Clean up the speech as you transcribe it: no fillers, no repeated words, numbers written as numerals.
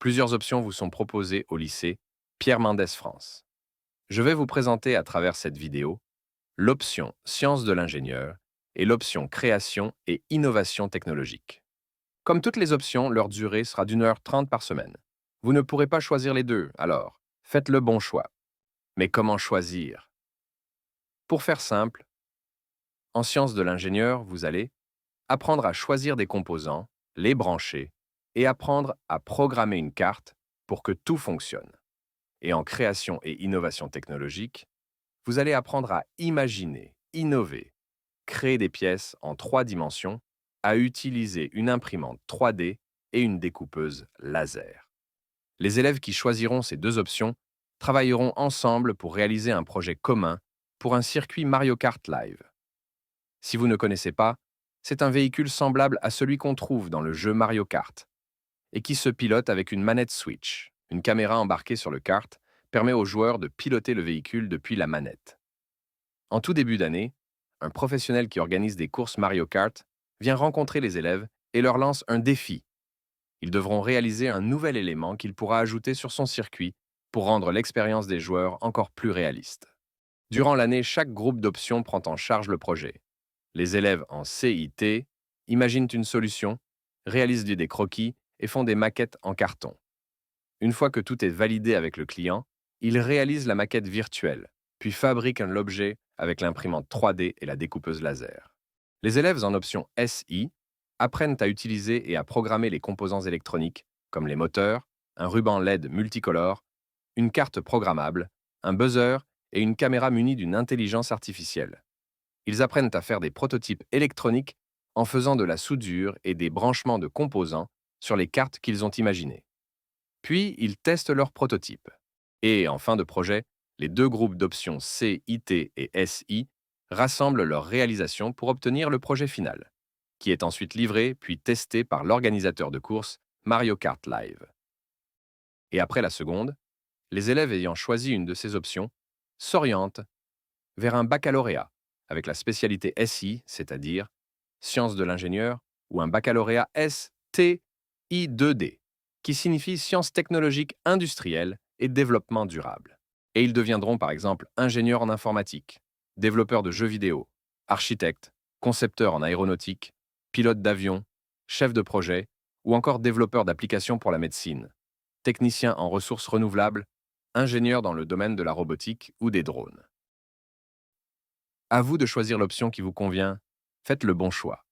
Plusieurs options vous sont proposées au lycée Pierre Mendès France. Je vais vous présenter à travers cette vidéo l'option Sciences de l'ingénieur et l'option Création et innovation technologique. Comme toutes les options, leur durée sera d'1 h 30 par semaine. Vous ne pourrez pas choisir les deux, alors faites le bon choix. Mais comment choisir? Pour faire simple, en sciences de l'ingénieur, vous allez apprendre à choisir des composants, les brancher et apprendre à programmer une carte pour que tout fonctionne. Et en création et innovation technologique, vous allez apprendre à imaginer, innover, créer des pièces en 3 dimensions, à utiliser une imprimante 3D et une découpeuse laser. Les élèves qui choisiront ces deux options travailleront ensemble pour réaliser un projet commun pour un circuit Mario Kart Live. Si vous ne connaissez pas, c'est un véhicule semblable à celui qu'on trouve dans le jeu Mario Kart et qui se pilote avec une manette Switch. Une caméra embarquée sur le kart permet aux joueurs de piloter le véhicule depuis la manette. En tout début d'année, un professionnel qui organise des courses Mario Kart vient rencontrer les élèves et leur lance un défi. Ils devront réaliser un nouvel élément qu'il pourra ajouter sur son circuit pour rendre l'expérience des joueurs encore plus réaliste. Durant l'année, chaque groupe d'options prend en charge le projet. Les élèves en CIT imaginent une solution, réalisent des croquis et font des maquettes en carton. Une fois que tout est validé avec le client, ils réalisent la maquette virtuelle, puis fabriquent l'objet avec l'imprimante 3D et la découpeuse laser. Les élèves en option SI apprennent à utiliser et à programmer les composants électroniques, comme les moteurs, un ruban LED multicolore, une carte programmable, un buzzer et une caméra munie d'une intelligence artificielle. Ils apprennent à faire des prototypes électroniques en faisant de la soudure et des branchements de composants sur les cartes qu'ils ont imaginées. Puis, ils testent leurs prototypes. Et, en fin de projet, les deux groupes d'options C, IT et SI rassemblent leurs réalisations pour obtenir le projet final, qui est ensuite livré puis testé par l'organisateur de course Mario Kart Live. Et après la seconde, les élèves ayant choisi une de ces options s'orientent vers un baccalauréat avec la spécialité SI, c'est-à-dire sciences de l'ingénieur, ou un baccalauréat STI2D, qui signifie sciences technologiques industrielles et développement durable. Et ils deviendront par exemple ingénieurs en informatique, développeurs de jeux vidéo, architectes, concepteurs en aéronautique, pilotes d'avion, chefs de projet ou encore développeurs d'applications pour la médecine, techniciens en ressources renouvelables, ingénieurs dans le domaine de la robotique ou des drones. À vous de choisir l'option qui vous convient. Faites le bon choix.